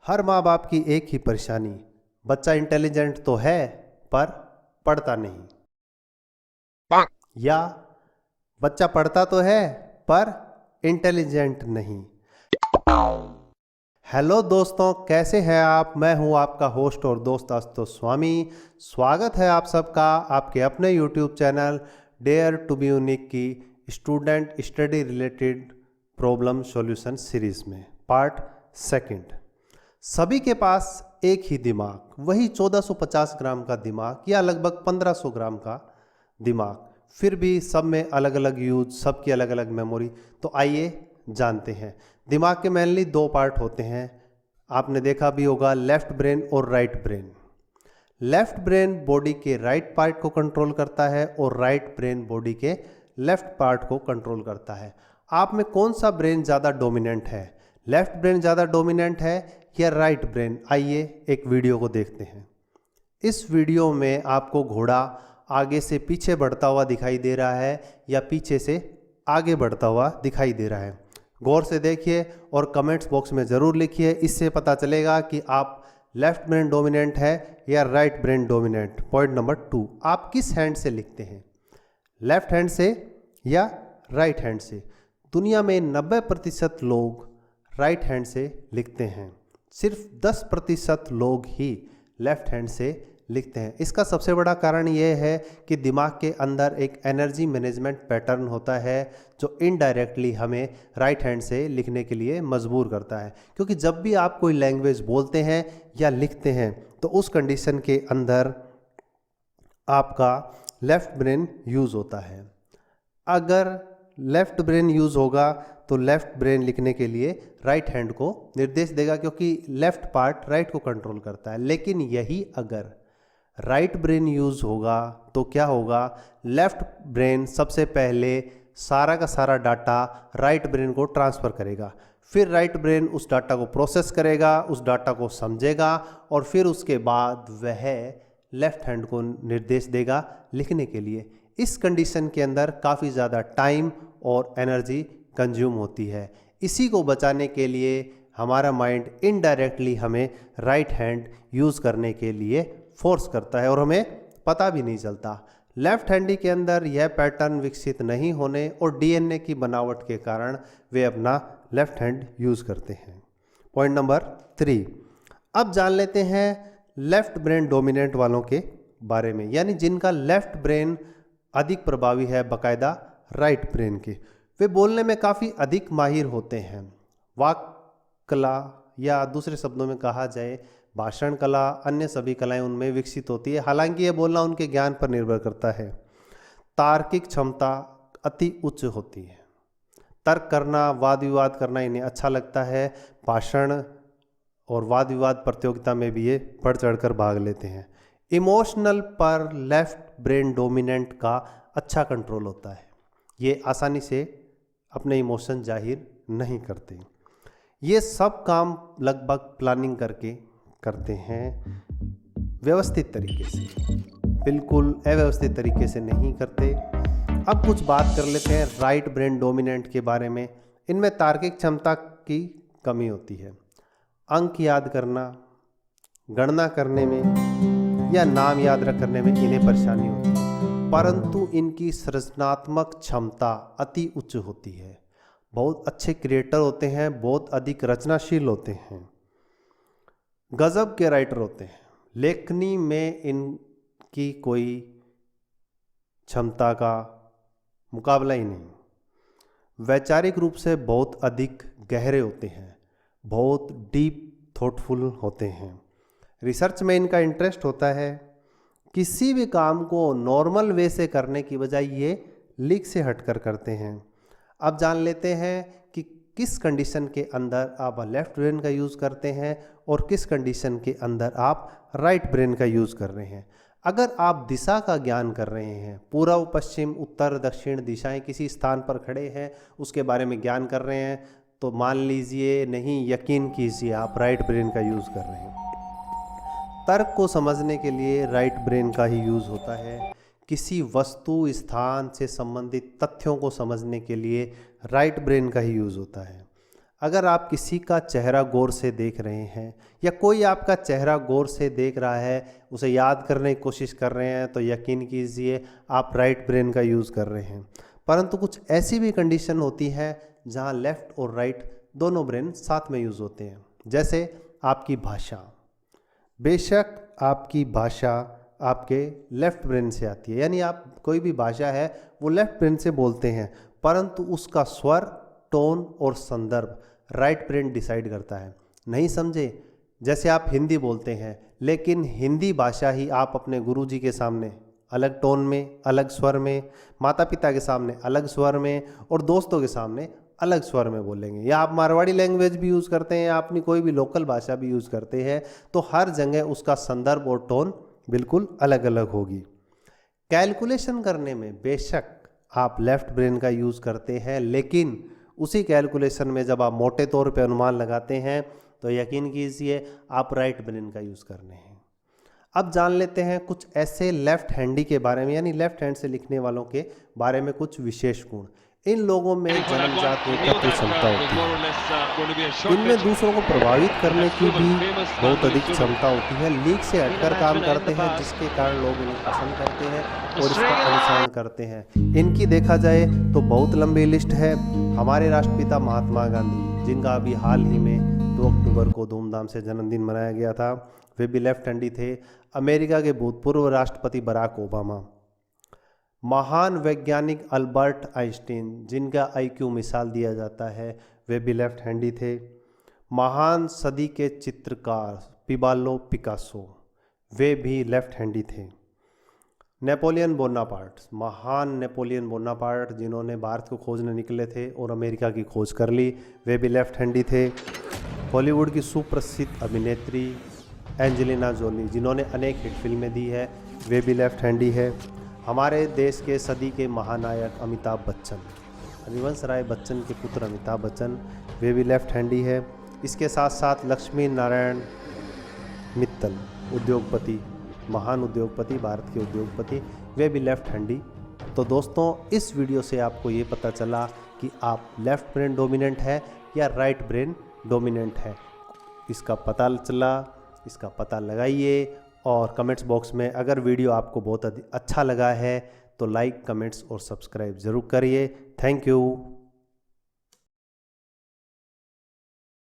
हर माँ बाप की एक ही परेशानी, बच्चा इंटेलिजेंट तो है पर पढ़ता नहीं, या बच्चा पढ़ता तो है पर इंटेलिजेंट नहीं। हेलो दोस्तों, कैसे हैं आप? मैं हूं आपका होस्ट और दोस्त आशुतोष स्वामी। स्वागत है आप सबका आपके अपने YouTube channel dare to be unique की student study related problem solution series में पार्ट सेकंड। सभी के पास एक ही दिमाग, वही 1450 ग्राम का दिमाग या लगभग 1500 ग्राम का दिमाग, फिर भी सब में अलग अलग यूज, सबकी अलग अलग मेमोरी। तो आइए जानते हैं। दिमाग के मेनली दो पार्ट होते हैं, आपने देखा भी होगा, लेफ्ट ब्रेन और right brain. Left brain body के राइट पार्ट को कंट्रोल करता है और राइट ब्रेन बॉडी के लेफ्ट पार्ट को कंट्रोल करता है। आप में कौन सा ब्रेन ज़्यादा डोमिनेंट है? लेफ्ट ब्रेन ज़्यादा डोमिनेंट है या राइट ब्रेन? आइए एक वीडियो को देखते हैं। इस वीडियो में आपको घोड़ा आगे से पीछे बढ़ता हुआ दिखाई दे रहा है या पीछे से आगे बढ़ता हुआ दिखाई दे रहा है। गौर से देखिए और कमेंट्स बॉक्स में ज़रूर लिखिए, इससे पता चलेगा कि आप लेफ्ट ब्रेन डोमिनेंट है या right brain dominant. Point number 2, आप किस हैंड से लिखते हैं, लेफ्ट हैंड से या राइट हैंड से? दुनिया में 90% लोग राइट हैंड से लिखते हैं, सिर्फ 10% लोग ही लेफ्ट हैंड से लिखते हैं। इसका सबसे बड़ा कारण यह है कि दिमाग के अंदर एक एनर्जी मैनेजमेंट पैटर्न होता है जो इनडायरेक्टली हमें राइट हैंड से लिखने के लिए मजबूर करता है। क्योंकि जब भी आप कोई लैंग्वेज बोलते हैं या लिखते हैं तो उस कंडीशन के अंदर आपका लेफ्ट ब्रेन यूज़ होता है। अगर लेफ्ट ब्रेन यूज़ होगा तो लेफ्ट ब्रेन लिखने के लिए राइट हैंड को निर्देश देगा, क्योंकि लेफ्ट पार्ट राइट को कंट्रोल करता है। लेकिन यही अगर राइट ब्रेन यूज़ होगा तो क्या होगा? लेफ्ट ब्रेन सबसे पहले सारा का सारा डाटा राइट ब्रेन को ट्रांसफ़र करेगा, फिर राइट ब्रेन उस डाटा को प्रोसेस करेगा, उस डाटा को समझेगा और फिर उसके बाद वह लेफ्ट हैंड को निर्देश देगा लिखने के लिए। इस कंडीशन के अंदर काफ़ी ज़्यादा टाइम और एनर्जी कंज्यूम होती है। इसी को बचाने के लिए हमारा माइंड इनडायरेक्टली हमें राइट हैंड यूज़ करने के लिए फोर्स करता है और हमें पता भी नहीं चलता। लेफ्ट हैंडी के अंदर यह पैटर्न विकसित नहीं होने और डीएनए की बनावट के कारण वे अपना लेफ्ट हैंड यूज़ करते हैं। पॉइंट नंबर 3, अब जान लेते हैं लेफ्ट ब्रेन डोमिनेंट वालों के बारे में, यानी जिनका लेफ्ट ब्रेन अधिक प्रभावी है बाकायदा राइट ब्रेन के। वे बोलने में काफ़ी अधिक माहिर होते हैं। वाक कला या दूसरे शब्दों में कहा जाए भाषण कला, अन्य सभी कलाएं उनमें विकसित होती है। हालांकि यह बोलना उनके ज्ञान पर निर्भर करता है। तार्किक क्षमता अति उच्च होती है। तर्क करना, वाद विवाद करना इन्हें अच्छा लगता है। भाषण और वाद विवाद प्रतियोगिता में भी ये बढ़ चढ़कर भाग लेते हैं। इमोशनल पर लेफ्ट ब्रेन डोमिनेंट का अच्छा कंट्रोल होता है। ये आसानी से अपने इमोशन जाहिर नहीं करते। ये सब काम लगभग प्लानिंग करके करते हैं, व्यवस्थित तरीके से, बिल्कुल अव्यवस्थित तरीके से नहीं करते। अब कुछ बात कर लेते हैं राइट ब्रेन डोमिनेंट के बारे में। इनमें तार्किक क्षमता की कमी होती है। अंक याद करना, गणना करने में या नाम याद करने में इन्हें परेशानी होती है, परंतु इनकी सृजनात्मक क्षमता अति उच्च होती है। बहुत अच्छे क्रिएटर होते हैं, बहुत अधिक रचनाशील होते हैं, गजब के राइटर होते हैं। लेखनी में इनकी कोई क्षमता का मुकाबला ही नहीं। वैचारिक रूप से बहुत अधिक गहरे होते हैं, बहुत डीप थॉटफुल होते हैं। रिसर्च में इनका इंटरेस्ट होता है। किसी भी काम को नॉर्मल वे से करने की बजाय ये लीक से हटकर करते हैं। अब जान लेते हैं कि किस कंडीशन के अंदर आप लेफ्ट ब्रेन का यूज़ करते हैं और किस कंडीशन के अंदर आप राइट ब्रेन का यूज़ कर रहे हैं। अगर आप दिशा का ज्ञान कर रहे हैं, पूर्व पश्चिम उत्तर दक्षिण दिशाएं किसी स्थान पर खड़े हैं, उसके बारे में ज्ञान कर रहे हैं, तो मान लीजिए, नहीं यकीन कीजिए, आप राइट ब्रेन का यूज़ कर रहे हैं। तर्क को समझने के लिए राइट ब्रेन का ही यूज़ होता है। किसी वस्तु स्थान से संबंधित तथ्यों को समझने के लिए राइट ब्रेन का ही यूज़ होता है। अगर आप किसी का चेहरा गौर से देख रहे हैं या कोई आपका चेहरा गौर से देख रहा है, उसे याद करने की कोशिश कर रहे हैं, तो यकीन कीजिए आप राइट ब्रेन का यूज़ कर रहे हैं। परंतु कुछ ऐसी भी कंडीशन होती है जहां लेफ़्ट और राइट दोनों ब्रेन साथ में यूज़ होते हैं। जैसे आपकी भाषा, बेशक आपकी भाषा आपके लेफ़्ट ब्रेन से आती है, यानी आप कोई भी भाषा है वो लेफ़्ट ब्रेन से बोलते हैं, परंतु उसका स्वर, टोन और संदर्भ राइट ब्रेन डिसाइड करता है। नहीं समझे? जैसे आप हिंदी बोलते हैं, लेकिन हिंदी भाषा ही आप अपने गुरुजी के सामने अलग टोन में, अलग स्वर में, माता पिता के सामने अलग स्वर में और दोस्तों के सामने अलग स्वर में बोलेंगे। या आप मारवाड़ी लैंग्वेज भी यूज़ करते हैं या अपनी कोई भी लोकल भाषा भी यूज़ करते हैं, तो हर जगह उसका संदर्भ और टोन बिल्कुल अलग अलग होगी। कैलकुलेशन करने में बेशक आप लेफ़्ट ब्रेन का यूज़ करते हैं, लेकिन उसी कैलकुलेशन में जब आप मोटे तौर पे अनुमान लगाते हैं तो यकीन कीजिए आप राइट ब्रेन का यूज़ कर रहे हैं। अब जान लेते हैं कुछ ऐसे लेफ़्ट हैंडी के बारे में, यानी लेफ़्ट हैंड से लिखने वालों के बारे में कुछ विशेष गुण। इन लोगों में जन्मजात नेतृत्व क्षमता होती है। इनमें दूसरों को प्रभावित करने की भी बहुत अधिक क्षमता होती है। लीक से हटकर काम करते हैं, जिसके कारण लोग इन्हें पसंद करते हैं और इसका अनुसरण करते हैं। इनकी देखा जाए तो बहुत लंबी लिस्ट है। हमारे राष्ट्रपिता महात्मा गांधी, जिनका अभी हाल ही में 2 अक्टूबर को धूमधाम से जन्मदिन मनाया गया था, वे भी लेफ्ट हैंडी थे। अमेरिका के भूतपूर्व राष्ट्रपति बराक ओबामा, महान वैज्ञानिक अल्बर्ट आइंस्टीन, जिनका आईक्यू मिसाल दिया जाता है, वे भी लेफ्ट हैंडी थे। महान सदी के चित्रकार पिबालो पिकासो, वे भी लेफ्ट हैंडी थे। नेपोलियन बोनापार्ट, महान नेपोलियन बोनापार्ट, जिन्होंने भारत को खोजने निकले थे और अमेरिका की खोज कर ली, वे भी लेफ्ट हैंडी थे। हॉलीवुड की सुप्रसिद्ध अभिनेत्री एंजेलिना जोली, जिन्होंने अनेक हिट फिल्में दी है, वे भी लेफ्ट हैंडी है। हमारे देश के सदी के महानायक अमिताभ बच्चन, हरिवंश राय बच्चन के पुत्र अमिताभ बच्चन, वे भी लेफ्ट हैंडी है। इसके साथ साथ लक्ष्मी नारायण मित्तल, उद्योगपति, महान उद्योगपति, भारत के उद्योगपति, वे भी लेफ्ट हैंडी। तो दोस्तों, इस वीडियो से आपको ये पता चला कि आप लेफ्ट ब्रेन डोमिनेंट है या राइट ब्रेन डोमिनेंट है। इसका पता चला, इसका पता लगाइए और कमेंट्स बॉक्स में अगर वीडियो आपको बहुत अच्छा लगा है तो लाइक, कमेंट्स और सब्सक्राइब ज़रूर करिए। Thank you.